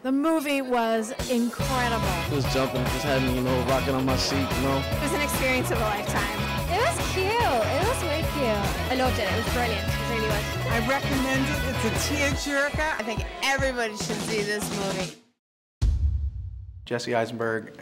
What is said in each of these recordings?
The movie was incredible. Just jumping, just had me, rocking on my seat, It was an experience of a lifetime. It was cute. It was way cute. I loved it. It was brilliant. It was really good. I recommend it. It's a tearjerker. I think everybody should see this movie. Jesse Eisenberg,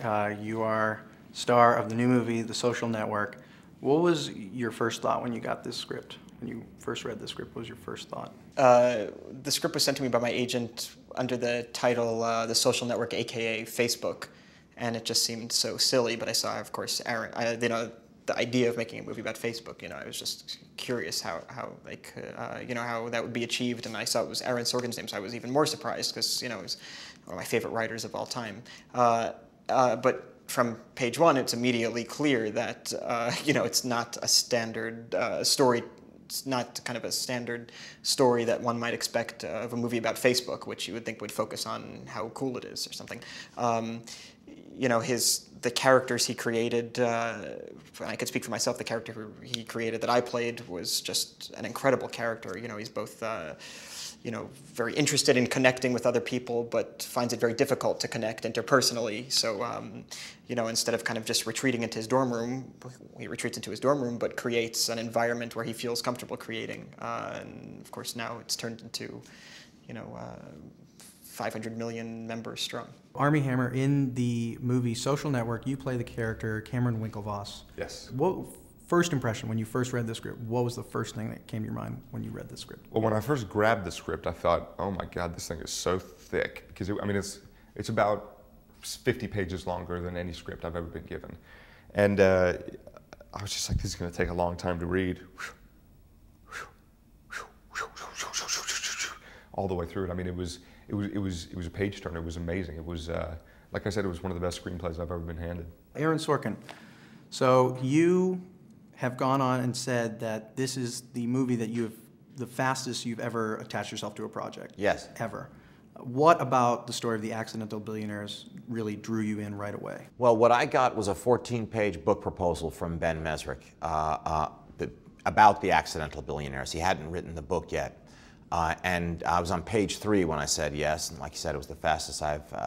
you are star of the new movie, The Social Network. What was your first thought when you got this script? When you first read the script, what was your first thought? The script was sent to me by my agent under the title The Social Network, aka Facebook, and it just seemed so silly. But I saw, of course, Aaron. The idea of making a movie about Facebook. I was just curious how how that would be achieved, and I saw it was Aaron Sorkin's name, so I was even more surprised because he was one of my favorite writers of all time. But from page one, it's immediately clear that it's not a standard story. It's not kind of a standard story that one might expect of a movie about Facebook, which you would think would focus on how cool it is or something. The characters he created, I could speak for myself, the character he created that I played was just an incredible character. He's both very interested in connecting with other people, but finds it very difficult to connect interpersonally. So, instead of kind of just retreating into his dorm room, he retreats into his dorm room, but creates an environment where he feels comfortable creating. And of course, now it's turned into, 500 million members strong. Armie Hammer, in the movie Social Network, you play the character Cameron Winklevoss. Yes. What first impression when you first read the script? What was the first thing that came to your mind when you read the script? Well, when I first grabbed the script, I thought, oh my God, this thing is so thick. Because, it's about 50 pages longer than any script I've ever been given. And I was just like, this is going to take a long time to read. All the way through it. It was a page turner. It was amazing. It was, like I said, it was one of the best screenplays I've ever been handed. Aaron Sorkin, so you have gone on and said that this is the movie that the fastest you've ever attached yourself to a project. Yes. Ever. What about the story of the Accidental Billionaires really drew you in right away? Well, what I got was a 14-page book proposal from Ben Mesrick about the Accidental Billionaires. He hadn't written the book yet. And I was on page 3 when I said yes, and like you said, it was the fastest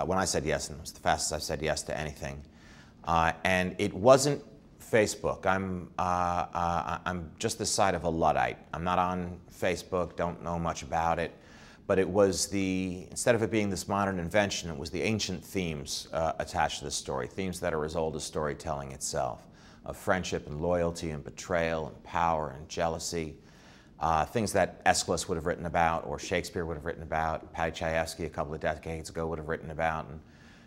when I said yes, and it was the fastest I've said yes to anything. And it wasn't Facebook. I'm just the side of a Luddite. I'm not on Facebook, don't know much about it, but it was instead of it being this modern invention, it was the ancient themes attached to this story, themes that are as old as storytelling itself, of friendship and loyalty and betrayal and power and jealousy. Things that Aeschylus would have written about, or Shakespeare would have written about, Paddy Chayefsky a couple of decades ago would have written about, and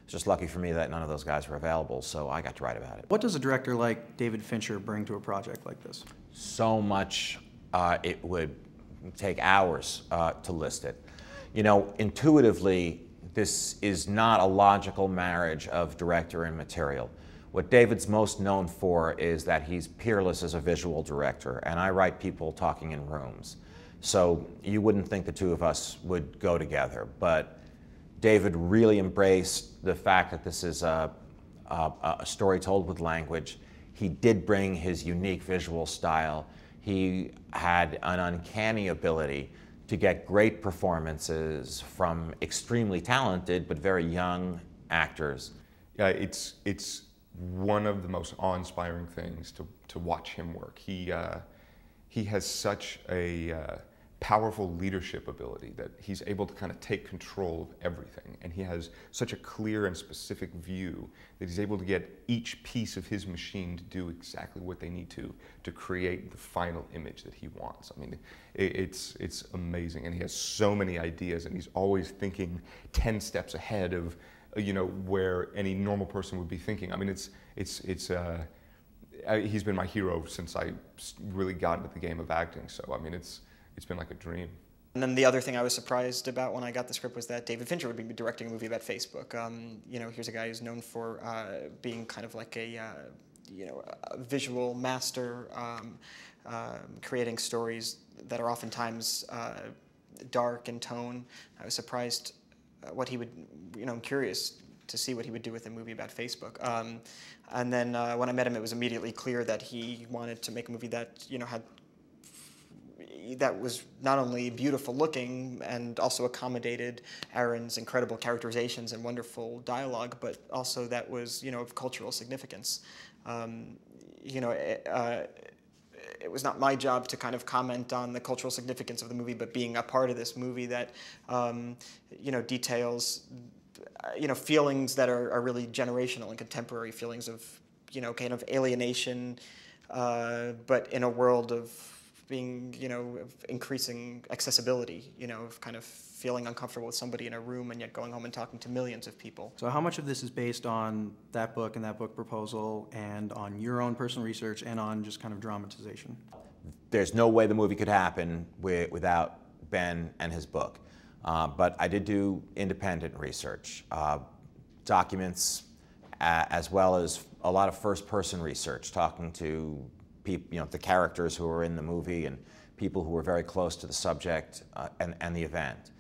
it's just lucky for me that none of those guys were available, so I got to write about it. What does a director like David Fincher bring to a project like this? So much, it would take hours to list it. Intuitively, this is not a logical marriage of director and material. What David's most known for is that he's peerless as a visual director, and I write people talking in rooms. So you wouldn't think the two of us would go together, but David really embraced the fact that this is a story told with language. He did bring his unique visual style. He had an uncanny ability to get great performances from extremely talented but very young actors. Yeah, it's one of the most awe-inspiring things to watch him work. He has such a powerful leadership ability that he's able to kind of take control of everything, and he has such a clear and specific view that he's able to get each piece of his machine to do exactly what they need to create the final image that he wants. It's amazing, and he has so many ideas, and he's always thinking 10 steps ahead of where any normal person would be thinking. He's been my hero since I really got into the game of acting. So it's been like a dream. And then the other thing I was surprised about when I got the script was that David Fincher would be directing a movie about Facebook. Here's a guy who's known for being kind of like a visual master, creating stories that are oftentimes dark in tone. I was surprised what he would, I'm curious to see what he would do with a movie about Facebook. And then when I met him, it was immediately clear that he wanted to make a movie that, had, that was not only beautiful looking and also accommodated Aaron's incredible characterizations and wonderful dialogue, but also that was, you know, of cultural significance. You know, it was not my job to kind of comment on the cultural significance of the movie, but being a part of this movie that, you know, details, you know, feelings that are really generational and contemporary feelings of, you know, kind of alienation, but in a world of being, you know, of increasing accessibility, you know, of kind of feeling uncomfortable with somebody in a room and yet going home and talking to millions of people. So how much of this is based on that book and that book proposal and on your own personal research and on just kind of dramatization? There's no way the movie could happen without Ben and his book. But I did do independent research, documents, as well as a lot of first-person research, talking to people, you know, the characters who were in the movie and people who were very close to the subject and the event.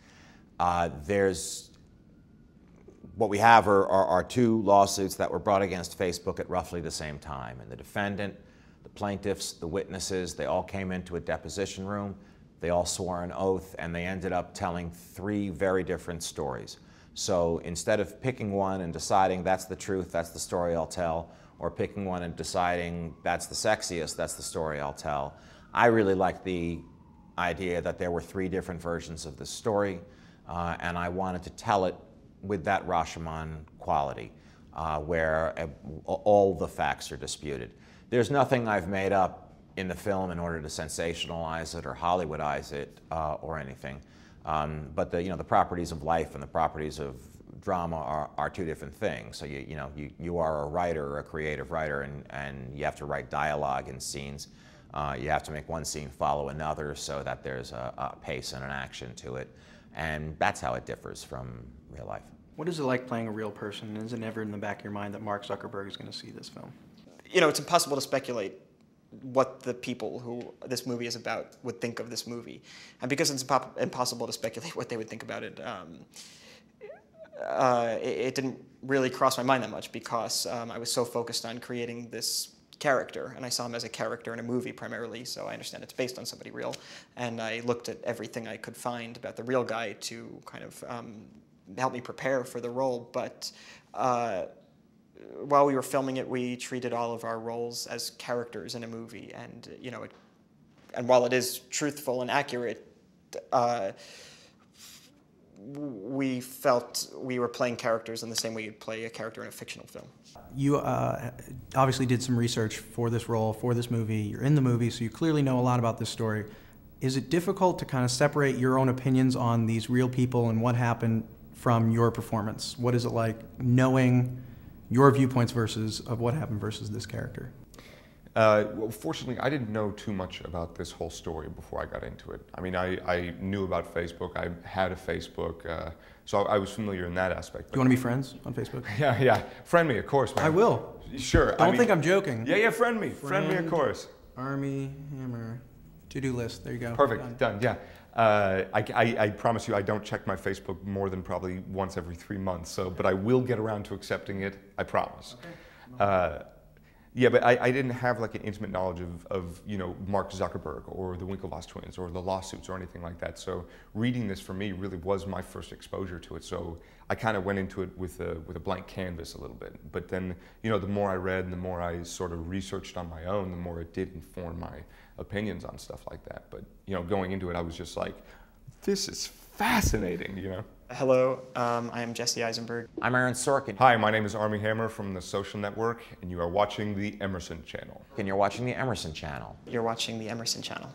What we have are two lawsuits that were brought against Facebook at roughly the same time. And the defendant, the plaintiffs, the witnesses, they all came into a deposition room. They all swore an oath, and they ended up telling three very different stories. So instead of picking one and deciding that's the truth, that's the story I'll tell, or picking one and deciding that's the sexiest, that's the story I'll tell, I really liked the idea that there were three different versions of the story, and I wanted to tell it with that Rashomon quality, where all the facts are disputed. There's nothing I've made up in the film in order to sensationalize it or Hollywoodize it or anything. But the properties of life and the properties of drama are two different things. So you are a writer or a creative writer, and you have to write dialogue and scenes. You have to make one scene follow another so that there's a pace and an action to it. And that's how it differs from real life. What is it like playing a real person? Is it never in the back of your mind that Mark Zuckerberg is going to see this film? You know, it's impossible to speculate what the people who this movie is about would think of this movie. And because it's impossible to speculate what they would think about it, it didn't really cross my mind that much because I was so focused on creating this character, and I saw him as a character in a movie primarily, so I understand it's based on somebody real, and I looked at everything I could find about the real guy to kind of help me prepare for the role, but while we were filming it, we treated all of our roles as characters in a movie, and and while it is truthful and accurate, we felt we were playing characters in the same way you'd play a character in a fictional film. You obviously did some research for this role, for this movie. You're in the movie, so you clearly know a lot about this story. Is it difficult to kind of separate your own opinions on these real people and what happened from your performance? What is it like knowing your viewpoints of what happened versus this character? Well, fortunately, I didn't know too much about this whole story before I got into it. I mean, I knew about Facebook. I had a Facebook, so I was familiar in that aspect. Do you want to be friends on Facebook? Yeah. Friend me, of course, man. I will. Sure. Don't think I'm joking. Yeah, friend me. Friend me, of course. Armie Hammer. To-do list. There you go. Perfect. Done. Yeah. I promise you I don't check my Facebook more than probably once every 3 months, but I will get around to accepting it, I promise. Okay. Yeah, but I didn't have like an intimate knowledge of Mark Zuckerberg or the Winklevoss twins or the lawsuits or anything like that. So reading this for me really was my first exposure to it. So I kind of went into it with a blank canvas a little bit. But then the more I read and the more I sort of researched on my own, the more it did inform my opinions on stuff like that. But going into it, I was just like, this is fascinating, Hello, I am Jesse Eisenberg. I'm Aaron Sorkin. Hi, my name is Armie Hammer from the Social Network, and you are watching the Emerson channel. And you're watching the Emerson channel. You're watching the Emerson channel.